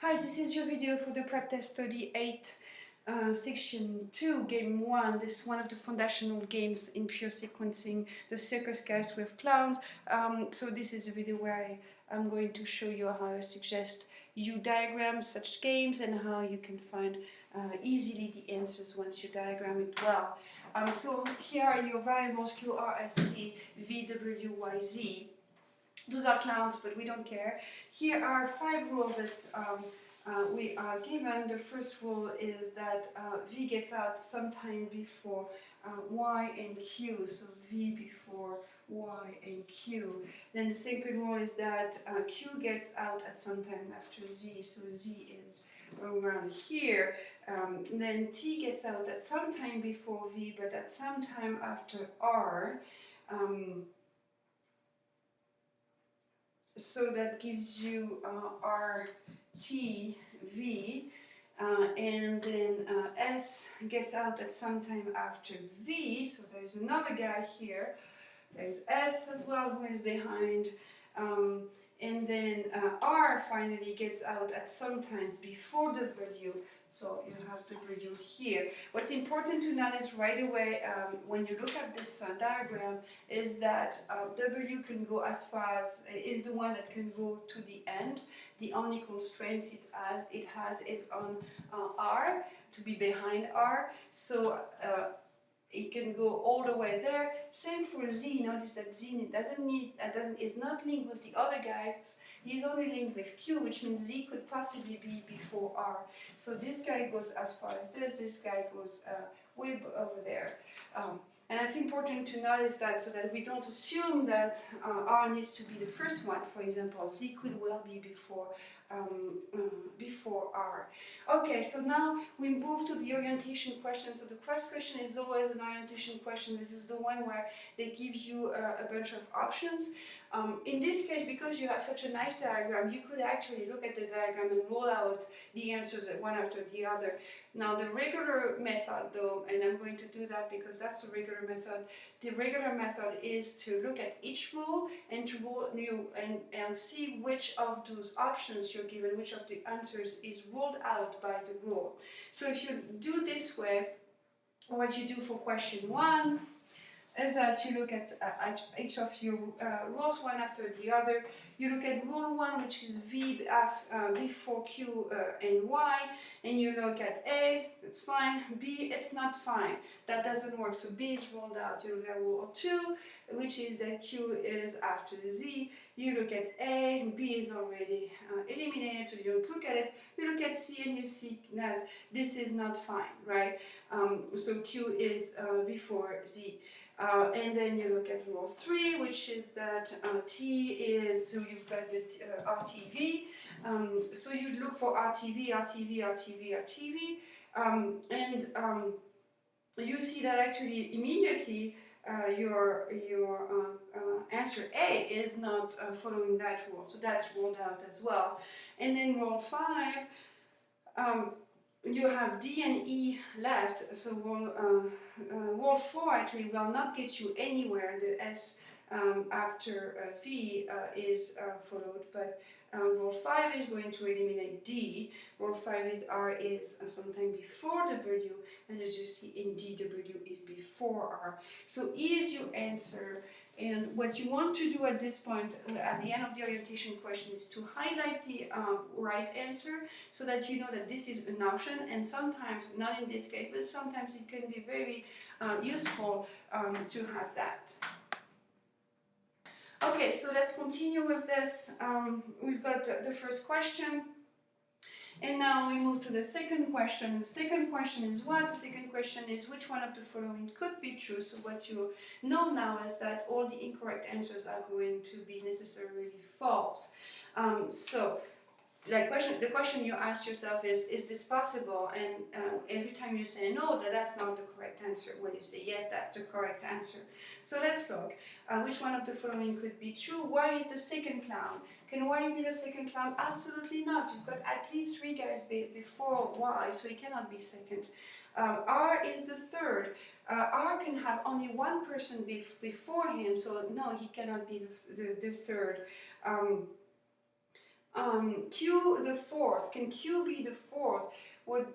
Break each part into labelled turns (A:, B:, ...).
A: Hi, this is your video for the prep test 38 section 2 game 1. This is one of the foundational games in pure sequencing, the circus guys with clowns. So this is a video where I'm going to show you how I suggest you diagram such games and how you can find easily the answers once you diagram it well. So here are your variables Q, R, S, T, V, W, Y, Z. Those are clowns, but we don't care. Here are 5 rules that we are given. The first rule is that V gets out sometime before Y and Q, so V before Y and Q. Then the second rule is that Q gets out at some time after Z, so Z is around here. Then T gets out at some time before V, but at some time after R. So that gives you R, T, V, and then S gets out at some time after V, so there's another guy here. There's S as well who is behind, and then R finally gets out at some times before W, so you have W here. What's important to notice right away when you look at this diagram is that W can go as far as, is the one that can go to the end. The only constraints it has is on R, to be behind R, so it can go all the way there. Same for Z. Notice that Z is not linked with the other guys. He's only linked with Q, which means Z could possibly be before R. So this guy goes as far as this guy goes way over there. And it's important to notice that so that we don't assume that R needs to be the first one. For example, Z could well be before R. Okay, so now we move to the orientation question. So the first question is always an orientation question. This is the one where they give you a bunch of options. In this case, because you have such a nice diagram, you could actually look at the diagram and roll out the answers one after the other. Now the regular method though, and I'm going to do that because that's the regular method, the regular method is to look at each rule and to roll and see which of those options you're given, which of the answers is ruled out by the rule. So if you do this way, what you do for question 1 is that you look at each of your rules one after the other. You look at rule 1, which is V before Q and Y, and you look at A, it's fine. B, it's not fine. That doesn't work, so B is ruled out. You look at rule 2, which is that Q is after the Z. You look at A, and B is already eliminated, so you don't look at it. You look at C, and you see that this is not fine, right? So Q is before Z. And then you look at rule 3, which is that T is, so you've got the RTV. So you look for RTV, RTV, RTV, RTV. And you see that actually immediately your answer A is not following that rule. So that's ruled out as well. And then rule 5, you have D and E left, so rule 4 actually will not get you anywhere. The S after V is followed, but rule 5 is going to eliminate D. Rule 5 is R is sometime before W, and as you see in D, W is before R. So E is your answer. And what you want to do at this point, at the end of the orientation question, is to highlight the right answer so that you know that this is an option. And sometimes, not in this case, but sometimes it can be very useful to have that. Okay, so let's continue with this. We've got the first question. And now we move to the second question. The second question is what? The second question is which one of the following could be true. So what you know now is that all the incorrect answers are going to be necessarily false. So the question you ask yourself is this possible? And every time you say no, that's not the correct answer. When you say yes, that's the correct answer. So let's look. Which one of the following could be true? Y is the second clown. Can Y be the second clown? Absolutely not. You've got at least 3 guys before Y, so he cannot be second. R is the third. R can have only one person before him, so no, he cannot be the third. Q the fourth. Can Q be the fourth? What?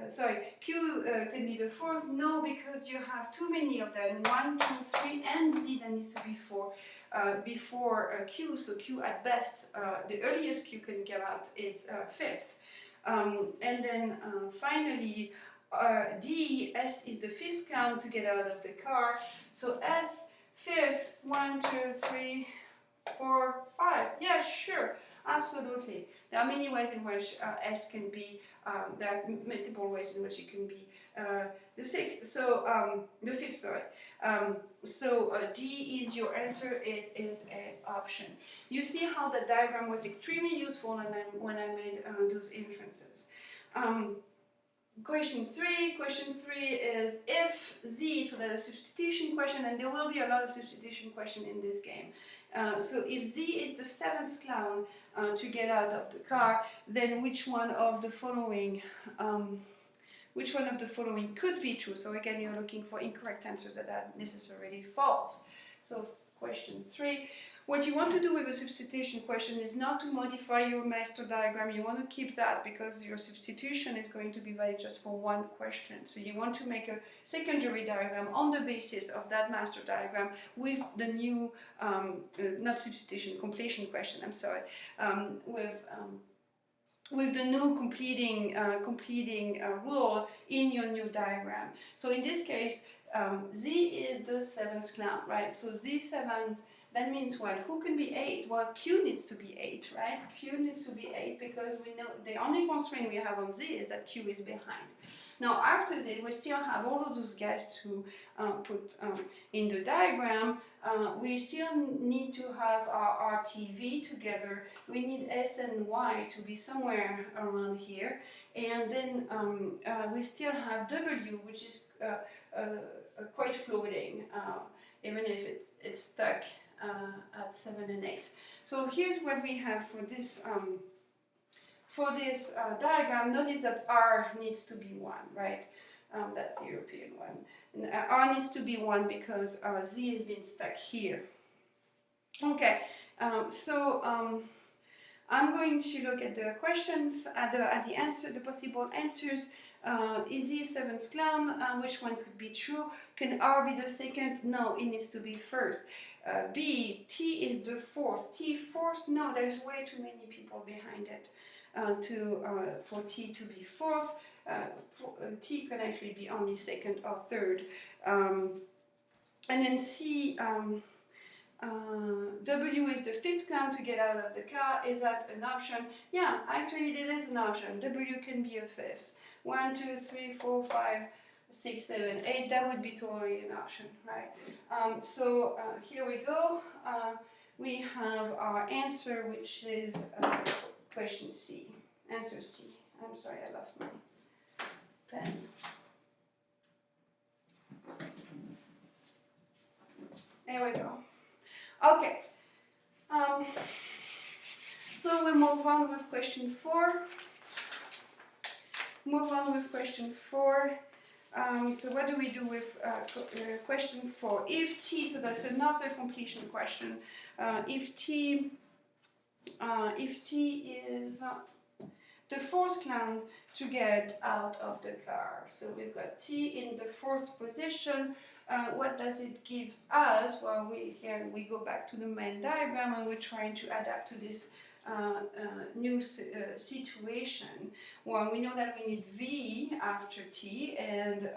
A: Sorry, Q can be the fourth. No, because you have too many of them. 1, 2, 3, and Z. That needs to be 4 before Q. So Q at best, the earliest Q can get out is fifth. And then finally, D, S is the fifth count to get out of the car. So S, fifth, 1, 2, 3, 4, 5. Yeah, sure, absolutely. There are many ways in which S can be, there are multiple ways in which it can be the sixth, so the fifth, sorry. D is your answer, it is an option. You see how the diagram was extremely useful when I made those inferences. Question 3 is if Z, so that's a substitution question, and there will be a lot of substitution question in this game. So if Z is the seventh clown to get out of the car, then which one of the following could be true? So again, you're looking for incorrect answer that necessarily false. So question 3. What you want to do with a substitution question is not to modify your master diagram. You want to keep that because your substitution is going to be valid just for one question. So you want to make a secondary diagram on the basis of that master diagram with the new, not substitution, completion question, I'm sorry, with the new completing rule in your new diagram. So in this case, Z is the seventh clown, right? So Z7, that means what? Who can be 8? Well, Q needs to be 8, right? Q needs to be 8 because we know the only constraint we have on Z is that Q is behind. Now after this, we still have all of those guys to put in the diagram. We still need to have our RTV together. We need S and Y to be somewhere around here. And then we still have W, which is quite floating, even if it's stuck at 7 and 8. So here's what we have for this diagram. Notice that R needs to be 1, right? That's the European one. And R needs to be 1 because Z has been stuck here. Okay, I'm going to look at the questions, at the possible answers. Is Z seventh clown? Which one could be true? Can R be the second? No, it needs to be first. B, T is the fourth. T fourth? No, there's way too many people behind it for T to be fourth. T can actually be only second or third. And then C, W is the fifth clown to get out of the car. Is that an option? Yeah, actually it is an option. W can be a fifth. 1, 2, 3, 4, 5, 6, 7, 8. That would be totally an option, right? Here we go. We have our answer, which is question C. Answer C. I'm sorry, I lost my pen. There we go. Okay. So we move on with question 4. So what do we do with question 4? If T, so that's another completion question. If T is the fourth clown to get out of the car. So we've got T in the fourth position. What does it give us? Well, we go back to the main diagram and we're trying to adapt to this new situation. Well, we know that we need V after T, and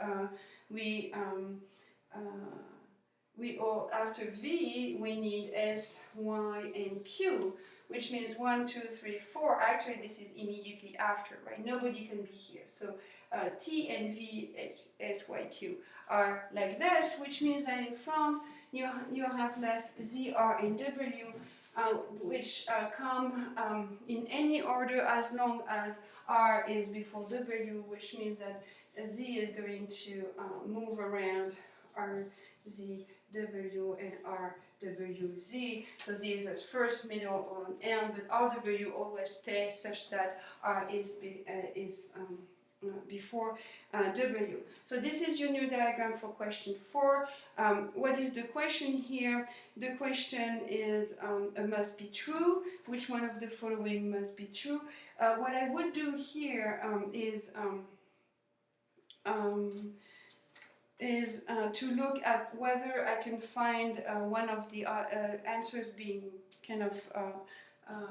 A: after V we need S, Y, and Q, which means 1, 2, 3, 4. Actually, this is immediately after, right? Nobody can be here. So T and V, S, Y, Q are like this, which means that in front you have less Z, R, and W, which come in any order as long as R is before W, which means that Z is going to move around R, Z, W, and R, W, Z. So Z is at first, middle, or end, but R, W always stays such that R is before W. So this is your new diagram for question 4. What is the question here? The question is a must be true. Which one of the following must be true? What I would do here is to look at whether I can find one of the answers being kind of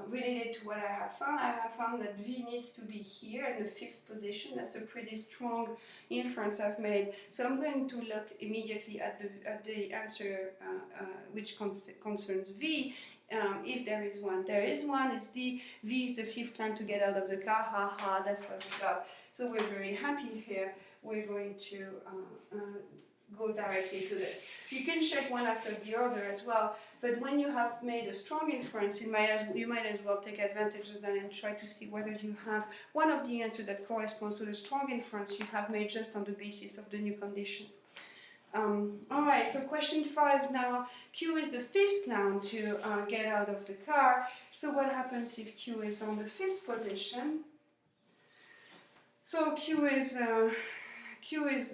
A: related to what I have found. I have found that V needs to be here in the 5th position. That's a pretty strong inference I've made. So I'm going to look immediately at the answer which concerns V. If there is one, there is one. It's D. V is the 5th climb to get out of the car. Ha ha, that's what we got. So we're very happy here. We're going to go directly to this. You can check one after the other as well, but when you have made a strong inference, you might as well take advantage of that and try to see whether you have one of the answers that corresponds to the strong inference you have made just on the basis of the new condition. Alright, so question 5 now. Q is the 5th clown to get out of the car. So what happens if Q is on the 5th position? So Q is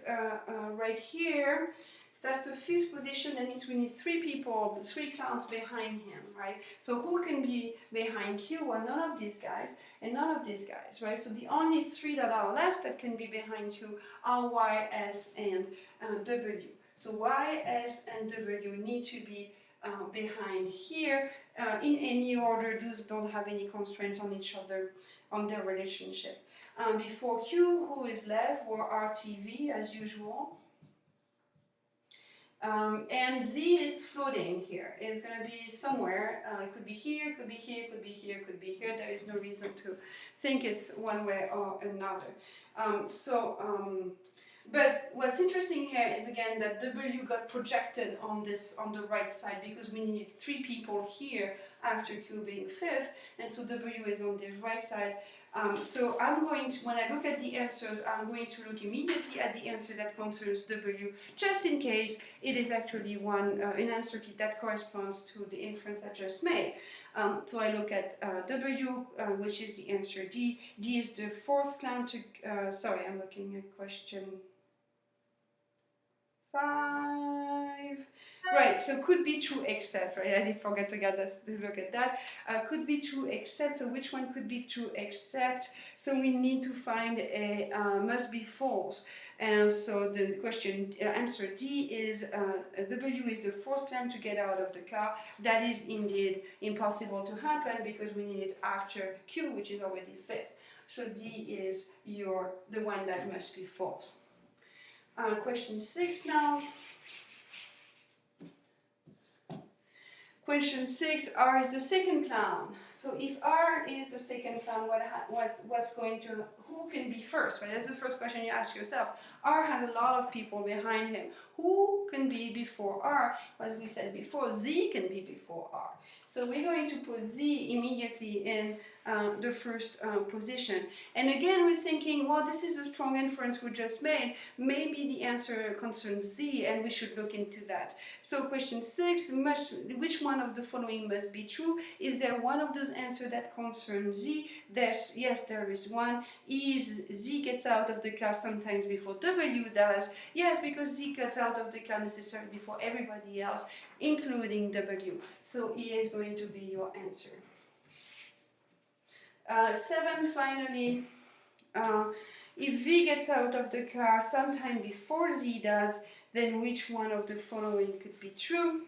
A: right here. So that's the 5th position. That means we need 3 people, 3 clowns behind him, right? So who can be behind Q? Well, none of these guys and none of these guys, right? So the only 3 that are left that can be behind Q are Y, S, and W. So Y, S, and W need to be behind here in any order. Those don't have any constraints on each other, on their relationship. Before Q, who is left, were RTV as usual. And Z is floating here. It's going to be somewhere. It could be here, could be here, could be here, could be here. There is no reason to think it's one way or another. But what's interesting here is again that W got projected on the right side because we needed 3 people here after Q being 5th, and so W is on the right side. So I'm going to, when I look at the answers, I'm going to look immediately at the answer that concerns W, just in case it is actually an answer that corresponds to the inference I just made. So I look at W, which is the answer D. D is the 4th clown to, sorry, I'm looking at question 5. Right, so could be true except, right? I did forget to look at that. Could be true except, so which one could be true except? So we need to find a must be false. And so the question, answer D is, W is the 4th climb to get out of the car. That is indeed impossible to happen because we need it after Q, which is already 5th. So D is the one that must be false. Question 6 now. Question 6, R is the 2nd clown. So if R is the 2nd clown, who can be first, right? That's the first question you ask yourself. R has a lot of people behind him. Who can be before R? As we said before, Z can be before R. So we're going to put Z immediately in the 1st position. And again, we're thinking, well, this is a strong inference we just made. Maybe the answer concerns Z, and we should look into that. So question 6, which one of the following must be true? Is there one of those answers that concerns Z? Yes, there is one. Is Z gets out of the car sometimes before W does? Yes, because Z gets out of the car necessarily before everybody else, including W. So E is going to be your answer. 7, finally, if V gets out of the car sometime before Z does, then which one of the following could be true?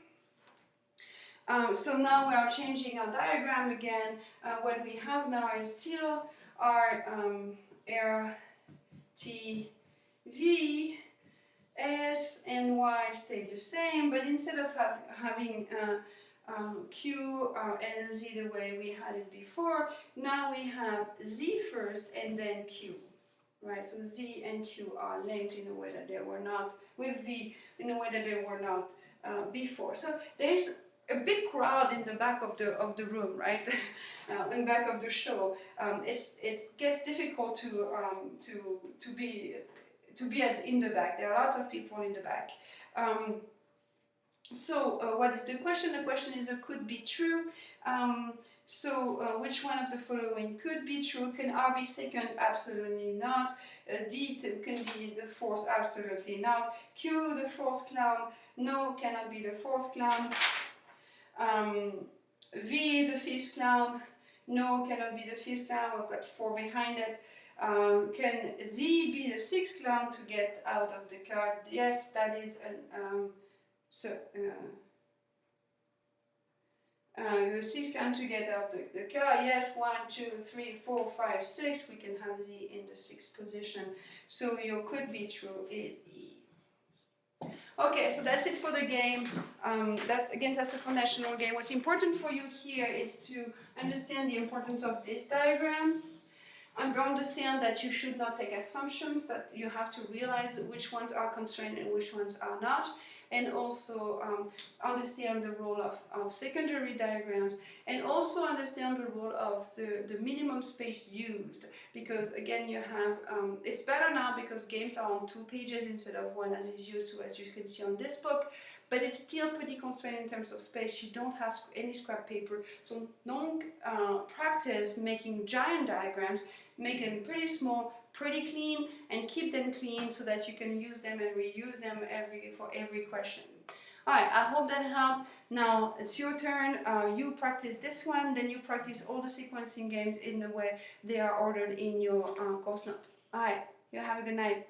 A: So now we are changing our diagram again. What we have now is still our R, T, V, S, and Y stay the same, but instead of having Q and Z the way we had it before, now we have Z first and then Q, right? So Z and Q are linked in a way that they were not, with V in a way that they were not before. So there's a big crowd in the back of the room, right? In the back of the show. It gets difficult to be in the back. There are lots of people in the back. So what is the question? The question is, it could be true. So which one of the following could be true? Can R be second? Absolutely not. Can be the fourth? Absolutely not. Q, the fourth clown? No, cannot be the fourth clown. V, the fifth clown? No, cannot be the fifth clown. We've got 4 behind it. Can Z be the sixth clown to get out of the car? Yes, that is an the sixth clown to get out of the car. Yes, 1, 2, 3, 4, 5, 6. We can have Z in the sixth position. So your could be true is E. Okay, so that's it for the game. That's a foundational game. What's important for you here is to understand the importance of this diagram and understand that you should not take assumptions, that you have to realize which ones are constrained and which ones are not, and also understand the role of secondary diagrams, and also understand the role of the minimum space used, because again you have, it's better now because games are on 2 pages instead of 1 as is used to, as you can see on this book, but it's still pretty constrained in terms of space. You don't have any scrap paper, so don't practice making giant diagrams. Make them pretty small, pretty clean, and keep them clean so that you can use them and reuse them for every question. Alright, I hope that helped. Now it's your turn. You practice this one, then you practice all the sequencing games in the way they are ordered in your course note. Alright, you have a good night.